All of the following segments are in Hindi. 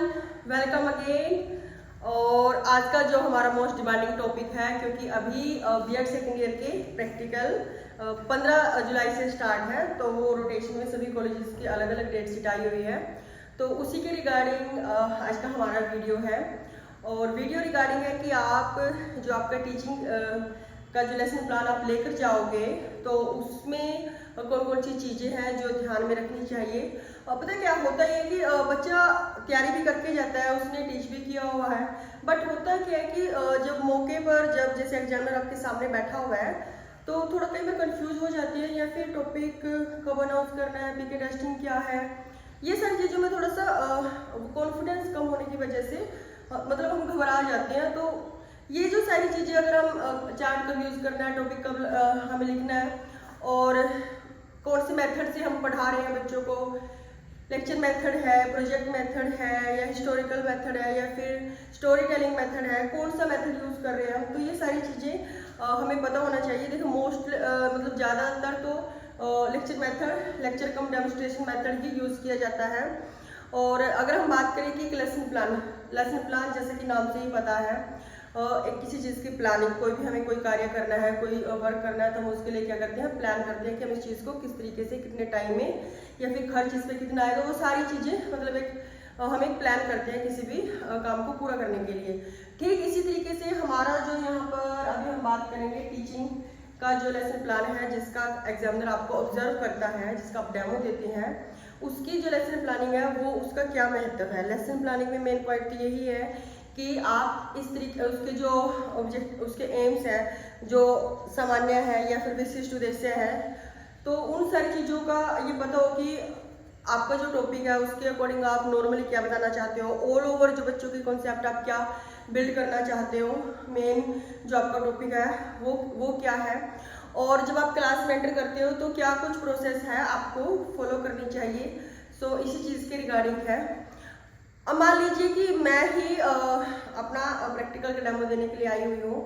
Everyone, welcome again. और आज का जो हमारा मोस्ट डिमांडिंग टॉपिक है, क्योंकि अभी बीएड सेकेंड ईयर के प्रैक्टिकल 15 जुलाई से स्टार्ट है, तो वो रोटेशन में सभी कॉलेजेस की अलग अलग डेट शीट आई हुई है। तो उसी के रिगार्डिंग आज का हमारा वीडियो है। और वीडियो रिगार्डिंग है कि आप जो आपका टीचिंग का जो लेसन प्लान आप लेकर जाओगे, तो उसमें कौन कौन सी चीज़ें हैं जो ध्यान में रखनी चाहिए। पता क्या होता है कि बच्चा तैयारी भी करके जाता है, उसने टीच भी किया हुआ है, बट होता क्या है कि जब मौके पर जब जैसे एग्जामिनर आपके सामने बैठा हुआ है, तो थोड़ा कई बार कंफ्यूज हो जाती है, या फिर टॉपिक कब अनाउंस करना है, पीके टेस्टिंग क्या है, ये सारी चीज़ों में थोड़ा सा कॉन्फिडेंस कम होने की वजह से मतलब हम घबरा जाते हैं। तो ये जो सारी चीज़ें, अगर हम चार्ट कब यूज़ करना है, टॉपिक कब हमें लिखना है, और कौन से मेथड से हम पढ़ा रहे हैं बच्चों को, लेक्चर मेथड है, प्रोजेक्ट मेथड है, या हिस्टोरिकल मेथड है, या फिर स्टोरी टेलिंग मेथड है, कौन सा मेथड यूज़ कर रहे हैं हम, तो ये सारी चीज़ें हमें पता होना चाहिए। देखो मोस्ट मतलब ज़्यादातर तो लेक्चर मेथड, लेक्चर कम डेमोन्स्ट्रेशन मेथड ही यूज़ किया जाता है। और अगर हम बात करें कि लेसन प्लान जैसे कि नाम से ही पता है, एक किसी चीज़ की प्लानिंग, कोई भी हमें कोई कार्य करना है, कोई वर्क करना है, तो हम उसके लिए क्या करते हैं, प्लान करते हैं कि हम इस चीज़ को किस तरीके से, कितने टाइम में, या फिर खर्च इस पर कितना आएगा, वो सारी चीज़ें मतलब हम एक प्लान करते हैं किसी भी काम को पूरा करने के लिए। ठीक इसी तरीके से हमारा जो यहाँ पर अभी हम बात करेंगे टीचिंग का जो लेसन प्लान है, जिसका एग्जामिनर आपको ऑब्जर्व करता है, जिसका आप डेमो देते हैं, उसकी जो लेसन प्लानिंग है वो उसका क्या महत्व है। लेसन प्लानिंग में मेन पॉइंट तो यही है कि आप इस तरीके उसके जो ऑब्जेक्ट, उसके एम्स हैं जो सामान्य है या फिर विशिष्ट उद्देश्य है, तो उन सारी चीज़ों का ये पता हो कि आपका जो टॉपिक है उसके अकॉर्डिंग आप नॉर्मली क्या बताना चाहते हो, ऑल ओवर जो बच्चों की कॉन्सेप्ट आप क्या बिल्ड करना चाहते हो, मेन जो आपका टॉपिक है वो क्या है। और जब आप क्लास में एंटर करते हो तो क्या कुछ प्रोसेस है आपको फॉलो करनी चाहिए। सो इसी चीज़ के रिगार्डिंग है। अब मान लीजिए कि मैं ही अपना प्रैक्टिकल का डेमो देने के लिए आई हुई हूँ।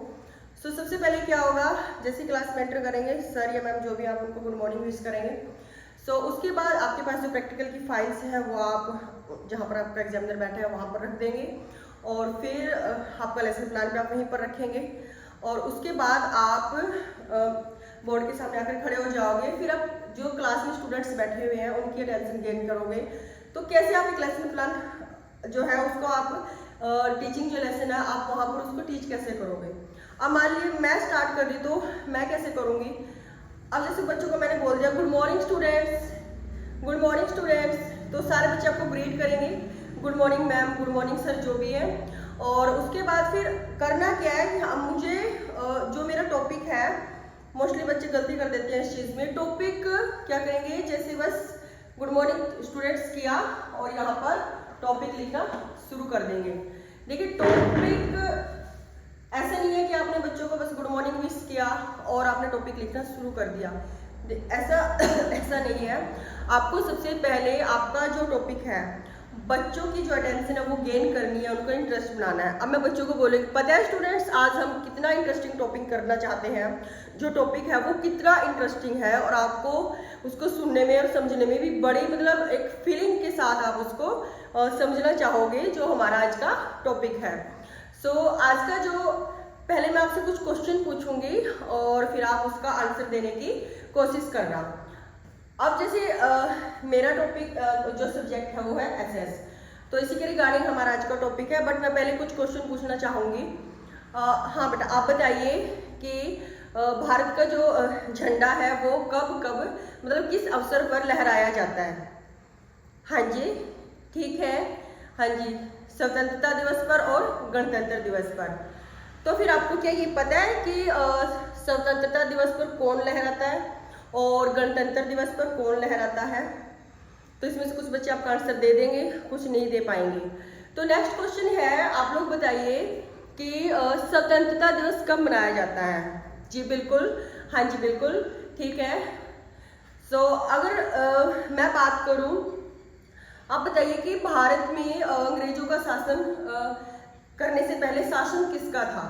सो सबसे पहले क्या होगा, जैसे क्लास में एंटर करेंगे, सर या मैम जो भी आप उनको गुड मॉर्निंग विश करेंगे। सो उसके बाद आपके पास जो प्रैक्टिकल की फाइल्स हैं वो आप जहाँ पर आपका एग्जामिनर बैठा है वहाँ पर रख देंगे, और फिर आपका लेसन प्लान भी आप वहीं पर रखेंगे, और उसके बाद आप बोर्ड के सामने आकर खड़े हो जाओगे। फिर आप जो क्लास में स्टूडेंट्स बैठे हुए हैं उनकी अटेंशन गेन करोगे। तो कैसे आप एक लेसन प्लान जो है उसको आप टीचिंग जो लेसन है आप वहाँ पर उसको टीच कैसे करोगे। अब मान लीजिए मैं स्टार्ट कर दी, तो मैं कैसे करूँगी। अब जैसे बच्चों को मैंने बोल दिया good morning students, good morning students, तो सारे बच्चे आपको ग्रीट करेंगे, good morning ma'am, good morning sir, जो भी है। और उसके बाद फिर करना क्या है कि अब मुझे जो मेरा टॉपिक है, मोस्टली बच्चे गलती कर देते हैं इस चीज़ में, टॉपिक क्या करेंगे, जैसे बस गुड मॉर्निंग स्टूडेंट्स किया और यहाँ पर टॉपिक लिखना शुरू कर देंगे। देखिए टॉपिक ऐसा नहीं है कि आपने बच्चों को बस गुड मॉर्निंग विश किया और आपने टॉपिक लिखना शुरू कर दिया, ऐसा नहीं है। आपको सबसे पहले आपका जो टॉपिक है, बच्चों की जो अटेंशन है वो गेन करनी है, उनको इंटरेस्ट बनाना है। अब मैं बच्चों को बोलूँगी, पता है स्टूडेंट्स आज हम कितना इंटरेस्टिंग टॉपिक करना चाहते हैं, जो टॉपिक है वो कितना इंटरेस्टिंग है, और आपको उसको सुनने में और समझने में भी बड़ी मतलब एक फीलिंग के साथ आप उसको समझना चाहोगे जो हमारा आज का टॉपिक है। सो आज का जो पहले मैं आपसे कुछ क्वेश्चन पूछूंगी और फिर आप उसका आंसर देने की कोशिश करना। अब जैसे मेरा टॉपिक जो सब्जेक्ट है वो है एसएस, तो इसी के रिगार्डिंग हमारा आज का टॉपिक है। बट मैं पहले कुछ क्वेश्चन पूछना चाहूँगी। हाँ बेटा, आप बताइए कि भारत का जो झंडा है वो कब मतलब किस अवसर पर लहराया जाता है। हाँ जी, ठीक है, हाँ जी, स्वतंत्रता दिवस पर और गणतंत्र दिवस पर। तो फिर आपको क्या ये पता है कि स्वतंत्रता दिवस पर कौन लहराता है और गणतंत्र दिवस पर कौन लहराता है। तो इसमें से कुछ बच्चे आपका आंसर दे देंगे, कुछ नहीं दे पाएंगे। तो नेक्स्ट क्वेश्चन है, आप लोग बताइए कि स्वतंत्रता दिवस कब मनाया जाता है। जी बिल्कुल, हाँ जी बिल्कुल, ठीक है। सो अगर मैं बात करूं, आप बताइए कि भारत में अंग्रेजों का शासन करने से पहले शासन किसका था।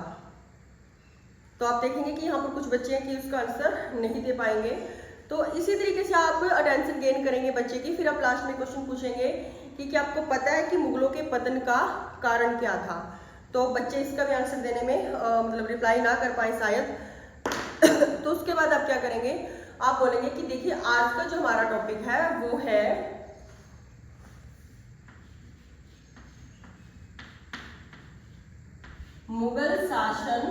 तो आप देखेंगे कि यहाँ पर कुछ बच्चे हैं कि उसका आंसर नहीं दे पाएंगे। तो इसी तरीके से आप अटेंशन गेन करेंगे बच्चे की। फिर आप लास्ट में क्वेश्चन पूछेंगे कि क्या आपको पता है कि मुगलों के पतन का कारण क्या था। तो बच्चे इसका भी आंसर देने में मतलब रिप्लाई ना कर पाए शायद। तो उसके बाद आप क्या करेंगे, आप बोलेंगे कि देखिए आज का जो हमारा टॉपिक है वो है मुगल शासन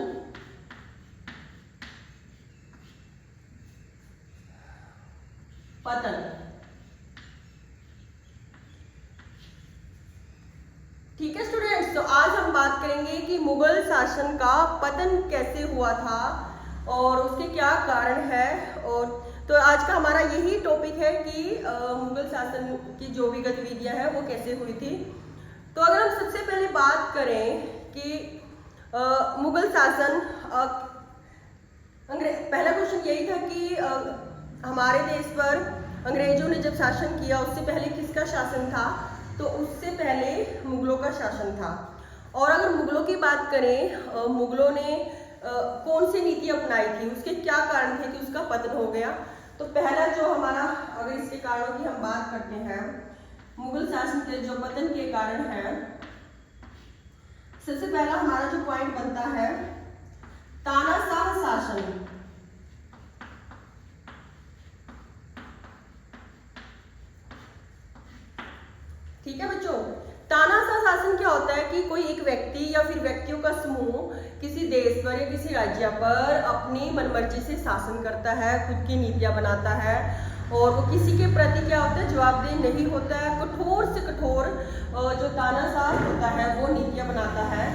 पतन। ठीक है स्टूडेंट्स, तो आज हम बात करेंगे कि मुगल शासन का पतन कैसे हुआ था और उसके क्या कारण है। और तो आज का हमारा यही टॉपिक है कि मुगल शासन की जो भी गतिविधियां हैं वो कैसे हुई थी। तो अगर हम सबसे पहले बात करें कि मुगल शासन, पहला क्वेश्चन यही था कि हमारे देश पर अंग्रेजों ने जब शासन किया उससे पहले किसका शासन था, तो उससे पहले मुगलों का शासन था। और अगर मुगलों की बात करें, मुगलों ने कौन सी नीति अपनाई थी, उसके क्या कारण थे कि उसका पतन हो गया। तो पहला जो हमारा, अगर इसके कारणों की हम बात करते हैं, मुगल शासन के जो पतन के कारण है, सबसे पहला हमारा जो पॉइंट बनता है तानाशाह शासन। ठीक है बच्चों, तानाशाह शासन क्या होता है कि कोई एक व्यक्ति या फिर व्यक्तियों का समूह किसी देश पर या किसी राज्य पर अपनी मनमर्जी से शासन करता है, खुद की नीतियां बनाता है और वो किसी के प्रति क्या होता है, जवाबदेह नहीं होता है। कठोर से कठोर जो तानाशाह होता है वो नीतियां बनाता है।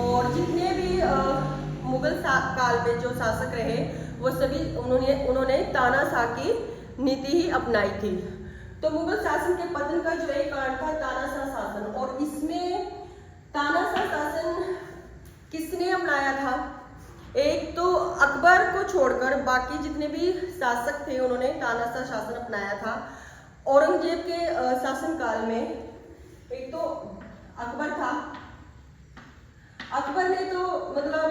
और जितने भी मुगल काल में जो शासक रहे वो सभी उन्होंने तानाशाह की नीति ही अपनाई थी। तो मुगल शासन के पतन का जो एक कारण था तानाशाह शासन। और इसमें तानाशाह शासन किसने अपनाया था, एक तो अकबर को छोड़कर बाकी जितने भी शासक थे उन्होंने तानाशाह शासन अपनाया था। औरंगजेब के शासनकाल में एक तो अकबर था, अकबर ने तो मतलब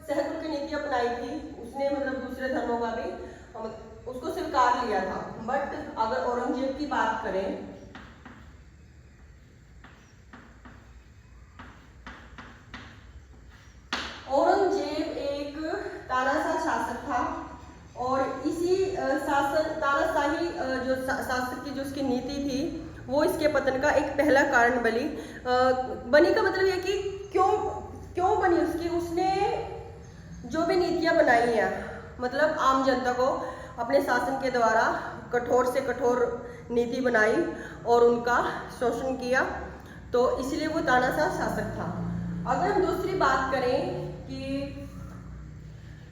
सहकुल की नीति अपनाई थी, उसने मतलब दूसरे धर्मों का भी उसको स्वीकार लिया था। बट अगर औरंगजेब की बात करें, औरंगजेब एक तानाशाह शासक था और इसी तानाशाही जो शासक की जो उसकी नीति थी वो इसके पतन का एक पहला कारण बनी का मतलब ये कि क्यों बनी उसकी, उसने जो भी नीतियां बनाई हैं मतलब आम जनता को अपने शासन के द्वारा कठोर से कठोर नीति बनाई और उनका शोषण किया, तो इसलिए वो तानाशाह शासक था। अगर हम दूसरी बात करें कि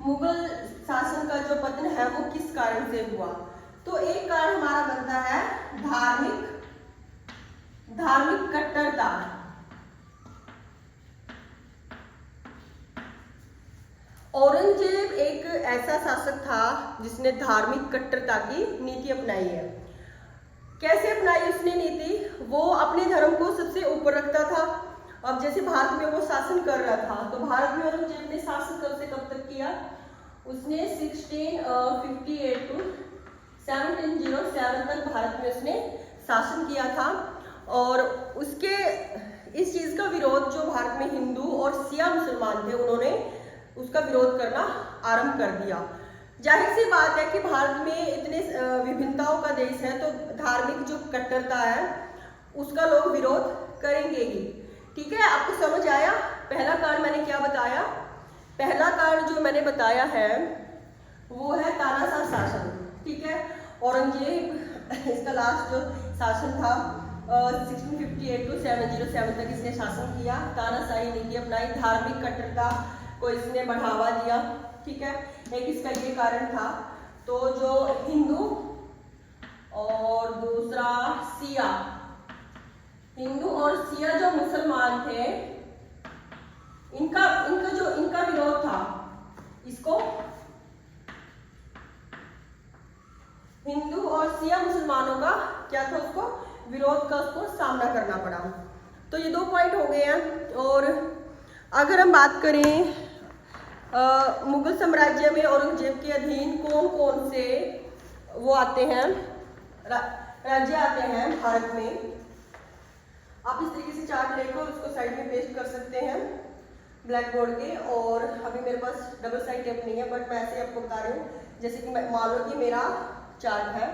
मुगल शासन का जो पतन है वो किस कारण से हुआ, तो एक कारण हमारा बनता है धार्मिक कट्टरता। औरंगजेब एक ऐसा शासक था जिसने धार्मिक कट्टरता की नीति अपनाई है। कैसे अपनाई उसने नीति, वो अपने धर्म को सबसे ऊपर रखता था। अब जैसे भारत में वो शासन कर रहा था, तो भारत में औरंगजेब ने शासन कब से कब तक किया, उसने 1658 to 1707 तक भारत में उसने शासन किया था। और उसके इस चीज का विरोध जो भारत में हिंदू और सिया मुसलमान थे उन्होंने उसका विरोध करना आरंभ कर दिया। जाहिर सी बात है कि भारत में इतने विभिन्नताओं का देश है, तो धार्मिक जो कट्टरता है उसका लोग विरोध करेंगे ही। ठीक है, आपको समझ आया। पहला कारण मैंने क्या बताया, पहला कारण जो मैंने बताया है वो है तानाशाह शासन। ठीक है, औरंगजेब इसका लास्ट जो शासन था 1658 to 707 तक इसने शासन किया, तानाशाही नीति अपनाई, धार्मिक कट्टरता को इसने बढ़ावा दिया। ठीक है, एक इसका ये कारण था। तो जो हिंदू और दूसरा सिया, हिंदू और सिया जो मुसलमान थे इनका विरोध था, इसको हिंदू और सिया मुसलमानों का क्या था, उसको विरोध का उसको सामना करना पड़ा। तो ये 2 पॉइंट हो गए हैं। और अगर हम बात करें मुगल साम्राज्य में औरंगजेब के अधीन कौन कौन से वो आते हैं, राज्य आते हैं भारत में, सकते हैं ब्लैक बोर्ड के। और अभी मेरे पास डबल साइड टेप नहीं है, बट मैं ऐसे आपको बता रही हूँ। जैसे कि मान लो कि मेरा चार्ट है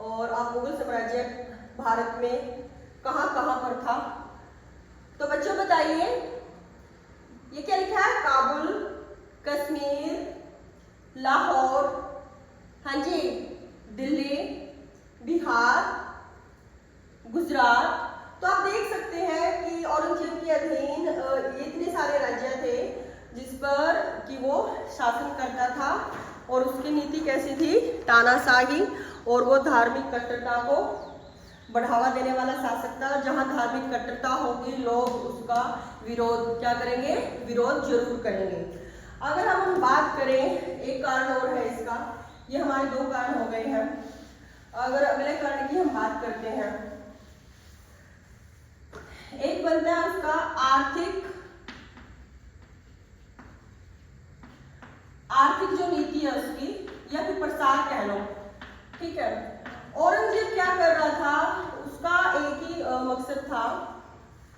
और आप मुगल साम्राज्य भारत में कहाँ कहाँ पर था। तो बच्चों बताइए, ये क्या लिखा है? काबुल, कश्मीर, लाहौर, हाँ जी, दिल्ली, बिहार, गुजरात। तो आप देख सकते हैं कि औरंगजेब के अधीन ये इतने सारे राज्य थे जिस पर कि वो शासन करता था। और उसकी नीति कैसी थी? तानाशाही। और वो धार्मिक कट्टरता को बढ़ावा देने वाला शासक था। जहां धार्मिक कट्टरता होगी, लोग उसका विरोध क्या करेंगे? विरोध जरूर करेंगे। अगर हम बात करें, एक कारण और है इसका, ये हमारे दो कारण हो गए हैं। अगर अगले कारण की हम बात करते हैं, एक बनता है उसका आर्थिक जो नीति है उसकी, या फिर प्रसार कह लो, ठीक है। औरंगजेब क्या कर रहा था? उसका एक ही मकसद था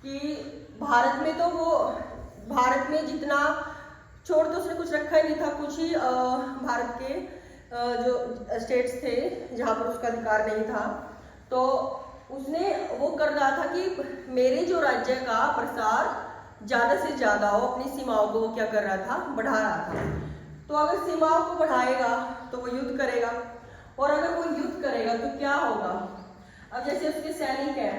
कि भारत में, तो वो भारत में जितना छोड़ तो उसने कुछ रखा ही नहीं था। कुछ ही भारत के जो स्टेट्स थे जहाँ पर उसका अधिकार नहीं था, तो उसने वो कर रहा था कि मेरे जो राज्य का प्रसार ज्यादा से ज्यादा हो, अपनी सीमाओं को वो क्या कर रहा था? बढ़ा रहा था। तो अगर सीमाओं को बढ़ाएगा तो वो युद्ध करेगा, और अगर वो युद्ध करेगा तो क्या होगा? अब जैसे उसके सैनिक हैं,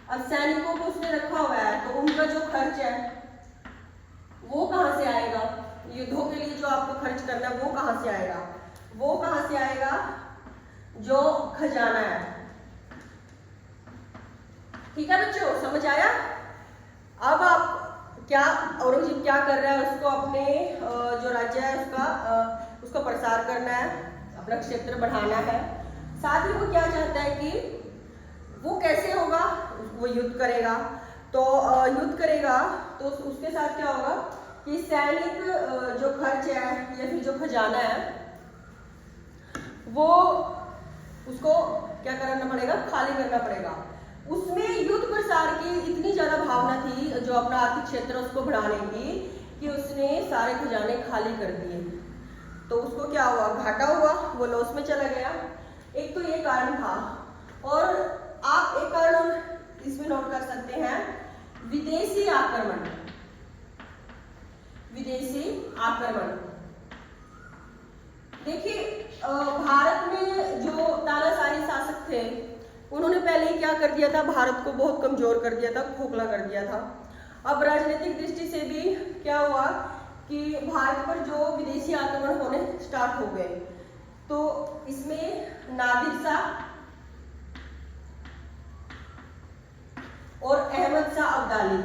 अब सैनिकों को उसने रखा हुआ है, तो उनका जो खर्च है वो कहाँ से आएगा? युद्धों के लिए जो आपको खर्च करना है वो कहाँ से आएगा? वो कहाँ से आएगा? जो खजाना है। ठीक है बच्चों, समझ आया? अब आप क्या, औरंगजेब क्या कर रहा है? उसको अपने जो राज्य है उसका प्रसार करना है, अपना क्षेत्र बढ़ाना है। साथ ही वो क्या चाहता है कि वो कैसे होगा? वो युद्ध करेगा। तो युद्ध करेगा तो उसके साथ क्या होगा कि सैनिक जो खर्च है या फिर जो खजाना है वो उसको क्या करना पड़ेगा? खाली करना पड़ेगा। उसमें युद्ध प्रसार की इतनी ज्यादा भावना थी, जो अपना आर्थिक क्षेत्र उसको बढ़ाने की, कि उसने सारे खजाने खाली कर दिए। तो उसको क्या हुआ? घाटा हुआ, वो लॉस में चला गया। एक तो ये कारण था। और आप एक कारण इसमें नोट कर सकते हैं, विदेशी आक्रमण। विदेशी आक्रमण, देखिए भारत में जो तानाशाही शासक थे उन्होंने पहले ही क्या कर दिया था? भारत को बहुत कमजोर कर दिया था, खोखला कर दिया था। अब राजनीतिक दृष्टि से भी क्या हुआ कि भारत पर जो विदेशी आक्रमण होने स्टार्ट हो गए, तो इसमें नादिर शाह और अहमद शाह अब्दाली,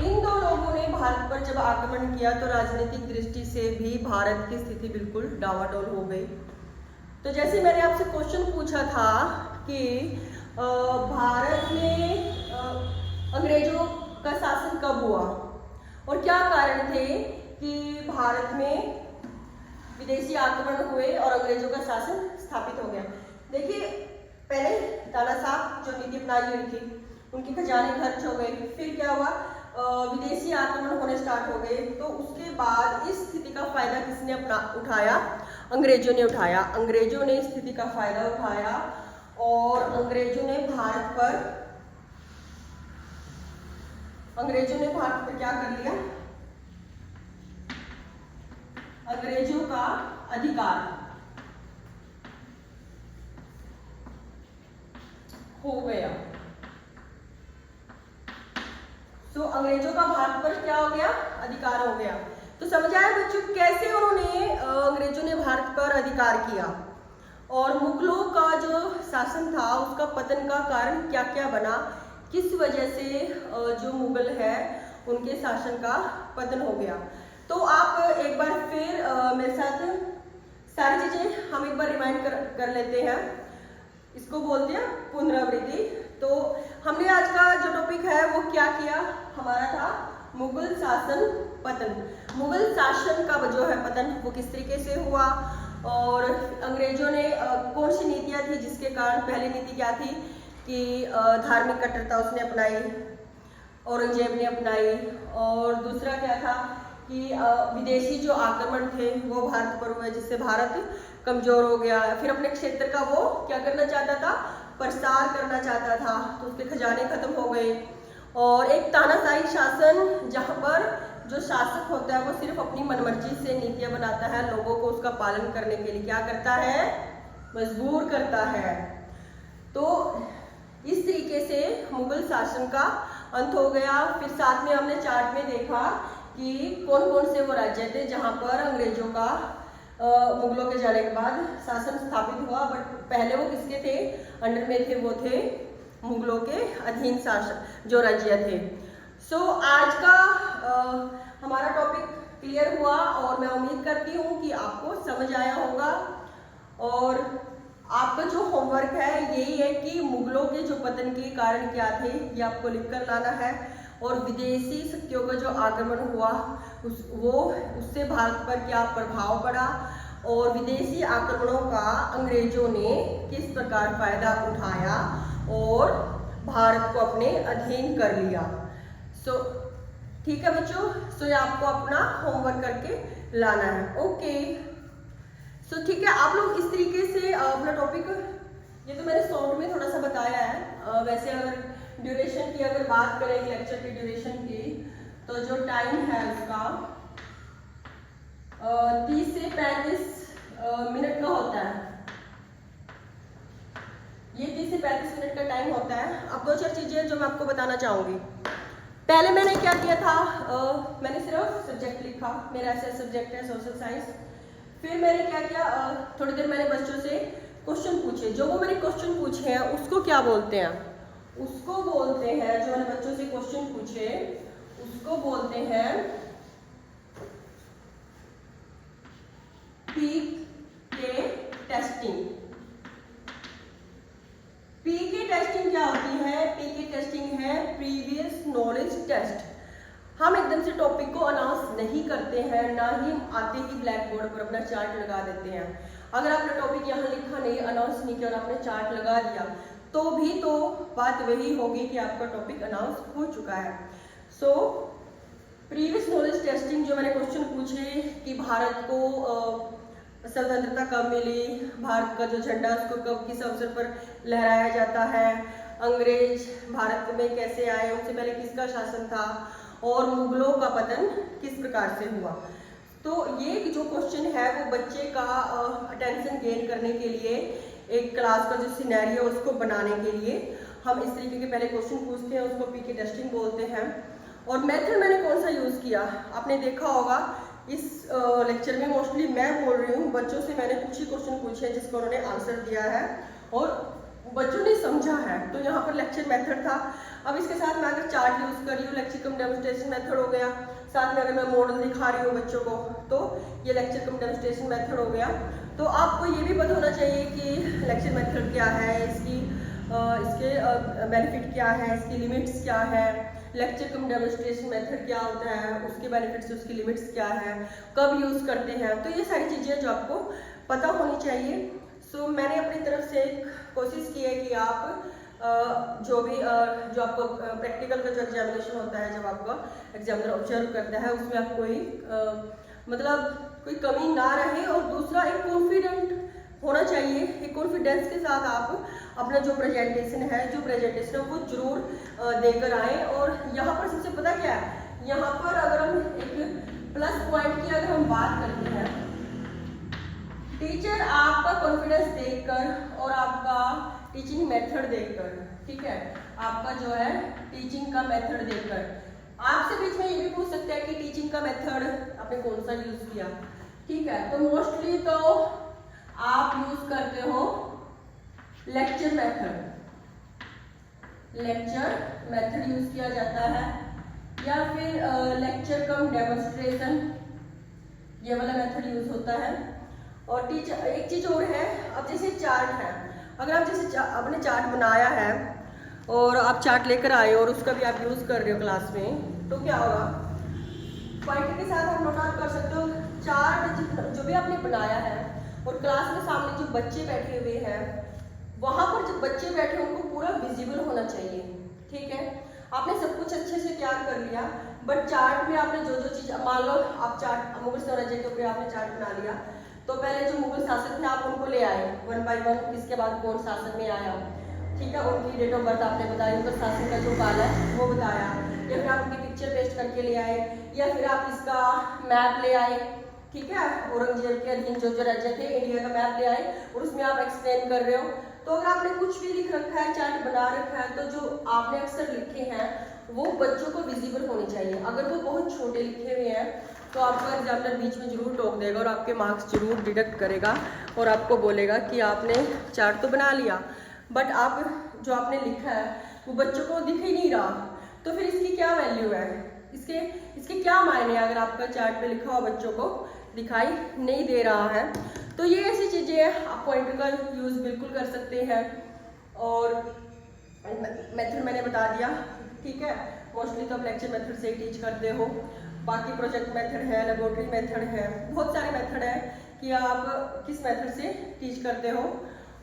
इन दो लोगों ने भारत पर जब आक्रमण किया तो राजनीतिक दृष्टि से भी भारत की स्थिति बिल्कुल डावाडोल हो गई। तो जैसे मैंने आपसे क्वेश्चन पूछा था कि भारत में अंग्रेजों का शासन कब हुआ और क्या कारण थे कि भारत में विदेशी आक्रमण हुए और अंग्रेजों का शासन स्थापित हो गया। देखिए, पहले तानाशाह जो नीति अपनाई हुई थी, उनके खजाने खर्च हो गए। फिर क्या हुआ? विदेशी आक्रमण होने स्टार्ट हो गए। तो उसके बाद इस स्थिति का फायदा किसने उठाया? अंग्रेजों ने उठाया। अंग्रेजों ने इस स्थिति का फायदा उठाया और अंग्रेजों ने भारत पर क्या कर लिया? अंग्रेजों का अधिकार हो गया। तो अंग्रेजों का भारत पर क्या हो गया? अधिकार हो गया। तो समझ आया बच्चों कैसे उन्होंने अंग्रेजों ने भारत पर अधिकार किया, और मुगलों का जो शासन था उसका पतन का कारण क्या क्या बना, किस वजह से जो मुगल है उनके शासन का पतन हो गया। तो आप एक बार फिर मेरे साथ सारी चीजें हम एक बार रिमाइंड कर लेते हैं। इसको बोलते हैं पुनरावृत्ति। तो हमने आज का जो टॉपिक है वो क्या किया? हमारा था मुगल शासन पतन। मुगल शासन का जो है पतन वो किस तरीके से हुआ, और अंग्रेजों ने कौन सी नीतियाँ थी जिसके कारण, पहली नीति क्या थी कि धार्मिक कट्टरता उसने अपनाई, औरंगजेब ने अपनाई। और दूसरा क्या था कि विदेशी जो आक्रमण थे वो भारत पर हुए, जिससे भारत कमजोर हो गया। फिर अपने क्षेत्र का वो क्या करना चाहता था, प्रसार करना चाहता था, तो उसके खजाने खत्म हो गए। और एक तानाशाही शासन, जहां पर जो शासक होता है वो सिर्फ अपनी मनमर्जी से नीतियां बनाता है, लोगों को उसका पालन करने के लिए क्या करता है, मजबूर करता है। तो इस तरीके से मुगल शासन का अंत हो गया। फिर साथ में हमने चार्ट में देखा कि कौन कौन से वो राज्य थे जहां पर अंग्रेजों का मुगलों के जाने के बाद शासन स्थापित हुआ, बट पहले वो किसके थे, अंडर में थे, वो थे मुगलों के अधीन शासन जो राज्य थे। सो आज का हमारा टॉपिक क्लियर हुआ और मैं उम्मीद करती हूँ कि आपको समझ आया होगा। और आपका जो होमवर्क है यही है कि मुगलों के जो पतन के कारण क्या थे ये आपको लिखकर लाना है, और विदेशी शक्तियों का जो आक्रमण हुआ उससे भारत पर क्या प्रभाव पड़ा, और विदेशी आक्रमणों का अंग्रेजों ने किस प्रकार फायदा उठाया और भारत को अपने अधीन कर लिया। सो ठीक है बच्चों, सो ये आपको अपना होमवर्क करके लाना है। ओके, सो ठीक है, आप लोग इस तरीके से अपना टॉपिक, ये तो मैंने शॉर्ट में थोड़ा सा बताया है। वैसे अगर ड्यूरेशन की अगर बात करें लेक्चर की ड्यूरेशन की, तो जो टाइम है उसका 30 से 35 मिनट का होता है। ये 30 से 35 मिनट का टाइम होता है। अब दो चार चीजें जो मैं आपको बताना चाहूंगी। पहले मैंने क्या किया था, मैंने सिर्फ सब्जेक्ट लिखा, मेरा ऐसा सब्जेक्ट है सोशल साइंस। फिर मैंने क्या किया, थोड़ी देर मैंने बच्चों से क्वेश्चन पूछे। जो वो मैंने क्वेश्चन पूछे हैं उसको क्या बोलते हैं, उसको बोलते हैं, जो मैंने बच्चों से क्वेश्चन पूछे उसको बोलते हैं पीके टेस्टिंग। पीके टेस्टिंग क्या होती है, पीके टेस्टिंग है प्रीवियस नॉलेज टेस्ट। हम एकदम से टॉपिक को अनाउंस नहीं करते हैं, ना ही आते ही ब्लैक बोर्ड पर अपना चार्ट लगा देते हैं। अगर आपने टॉपिक यहाँ लिखा नहीं, अनाउंस नहीं किया और आपने चार्ट लगा दिया, तो भी तो बात वही होगी कि आपका टॉपिक अनाउंस हो चुका है। सो प्रीवियस नॉलेज टेस्टिंग, जो मैंने क्वेश्चन पूछे कि भारत को स्वतंत्रता कब मिली, भारत का जो झंडा उसको कब किस अवसर पर लहराया जाता है, अंग्रेज भारत में कैसे आए, उनसे पहले किसका शासन था, और मुगलों का पतन किस प्रकार से हुआ। तो ये जो क्वेश्चन है वो बच्चे का अटेंशन गेन करने के लिए, एक क्लास का जो सिनेरियो उसको बनाने के लिए हम इस तरीके के पहले क्वेश्चन पूछते हैं, उसको पीके टेस्टिंग बोलते हैं। और मेथड मैंने कौन सा यूज़ किया, आपने देखा होगा इस लेक्चर में मोस्टली मैं बोल रही हूँ, बच्चों से मैंने कुछ ही क्वेश्चन पूछे हैं जिसको उन्होंने आंसर दिया है और बच्चों ने समझा है। तो यहाँ पर लेक्चर मेथड था। अब इसके साथ मैं अगर चार्ट यूज़ कर रही हूँ, लेक्चर कम डेमोन्स्ट्रेशन मेथड हो गया, साथ में अगर मैं मॉडल दिखा रही हूँ बच्चों को, तो ये लेक्चर कम डेमोन्स्ट्रेशन मेथड हो गया। तो आपको ये भी पता होना चाहिए कि लेक्चर मेथड क्या है, इसके बेनिफिट क्या है, इसकी लिमिट्स क्या है, लेक्चर कम डेमोन्स्ट्रेशन मेथड क्या होता है, उसके बेनिफिट्स, उसकी लिमिट्स क्या है, कब यूज़ करते हैं। तो ये सारी चीज़ें जो आपको पता होनी चाहिए। सो मैंने अपनी तरफ से कोशिश की है कि आप जो आपको प्रैक्टिकल का जो एग्जामिनेशन होता है, जब आपका एग्जामिनर ऑब्जर्व करता है, उसमें आप कोई कमी ना रहे, और दूसरा एक कॉन्फिडेंट होना चाहिए। एक कॉन्फिडेंस के साथ आप अपना जो प्रेजेंटेशन है वो जरूर देकर आए। और यहाँ पर सबसे पता क्या है, यहाँ पर अगर हम एक प्लस पॉइंट की अगर हम बात करते हैं, टीचर आपका कॉन्फिडेंस देखकर और आपका टीचिंग मेथड देखकर, ठीक है, आपका जो है टीचिंग का मेथड देखकर, आपसे बीच में ये भी पूछ सकते हैं कि टीचिंग का मेथड आपने कौन सा यूज किया, ठीक है। तो मोस्टली तो आप यूज करते हो लेक्चर मेथड यूज किया जाता है, या फिर लेक्चर कम डेमोन्स्ट्रेशन, ये वाला मेथड यूज होता है। और टीचर एक चीज और है, अब जैसे चार्ट है, अगर आप जैसे आपने चार्ट बनाया है और आप चार्ट लेकर आए और उसका भी आप यूज कर रहे हो क्लास में, तो क्या होगा, पॉइंटर के साथ आप नोट आउट कर सकते हो। चार्ट जो भी आपने बनाया है और क्लास में सामने जो बच्चे बैठे हुए हैं वहां पर जब बच्चे बैठे उनको पूरा विजिबल होना चाहिए, ठीक है। आपने सब कुछ अच्छे से तैयार कर लिया, बट चार्ट में आपने जो जो चीज, मान लो आप चार्ट मुगल साम्राज्य के ऊपर आपने चार्ट बना लिया, तो पहले जो मुगल शासक थे आप उनको ले आए 1 बाय 1, इसके बाद कौन शासक में आया, ठीक है, उनकी डेट ऑफ बर्थ आपने बताई, उनका शासन का जो काल है वो बताया, या फिर आप उनकी पिक्चर पेस्ट करके ले आए, या फिर आप इसका मैप ले आए, ठीक है, औरंगजेब के अधीन जो जो राज्य थे इंडिया का मैप ले आए और उसमें आप एक्सप्लेन कर रहे हो। तो अगर आपने कुछ भी लिख रखा है, चार्ट बना रखा है, तो जो आपने अक्सर लिखे हैं वो बच्चों को विजिबल होने चाहिए। अगर वो बहुत छोटे लिखे हुए हैं तो आपका एग्जामिनर बीच में जरूर टोक देगा और आपके मार्क्स जरूर डिडक्ट करेगा और आपको बोलेगा कि आपने चार्ट तो बना लिया बट आप जो आपने लिखा है वो बच्चों को दिख ही नहीं रहा, तो फिर इसकी क्या वैल्यू है, इसके क्या मायने हैं अगर आपका चार्ट पे लिखा हुआ बच्चों को दिखाई नहीं दे रहा है। तो ये ऐसी चीजें आप पॉइंटर का यूज बिल्कुल कर सकते हैं। और मेथड मैंने बता दिया, ठीक है, मोस्टली तो आप लेक्चर मेथड से ही टीच करते हो, बाकी प्रोजेक्ट मेथड है, लेबोरेटरी मेथड है, बहुत सारे मेथड है कि आप किस मेथड से टीच करते हो।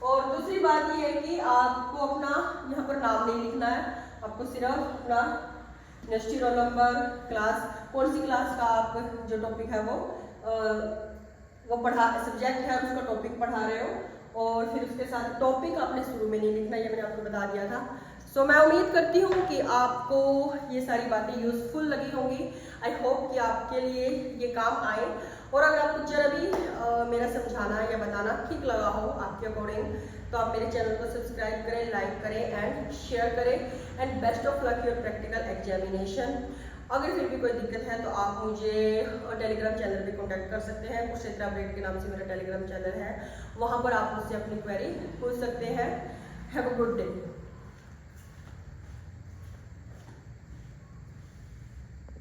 और दूसरी बात ये है कि आपको अपना यहाँ पर नाम नहीं लिखना है, आपको सिर्फ अपना यूनिवर्सिटी रोल नंबर, क्लास, कौन सी क्लास का आप जो टॉपिक है वो पढ़ा, सब्जेक्ट है उसका टॉपिक पढ़ा रहे हो, और फिर उसके साथ टॉपिक आपने शुरू में नहीं लिखना, ये मैंने आपको बता दिया था। सो मैं उम्मीद करती हूँ कि आपको ये सारी बातें यूजफुल लगी होंगी। आई होप कि आपके लिए ये काम आए, और अगर आपको जरा भी मेरा समझाना या बताना ठीक लगा हो आपके अकॉर्डिंग तो आप मेरे चैनल को सब्सक्राइब करें, लाइक करें एंड शेयर करें। And best of luck your practical examination. अगर फिर भी कोई दिक्कत है तो आप मुझे टेलीग्राम चैनल पे कांटेक्ट कर सकते हैं, कुरुक्षेत्र अपडेट के नाम से मेरा टेलीग्राम चैनल है, वहाँ पर आप मुझसे अपनी क्वेरी पूछ सकते हैं। Have a good day.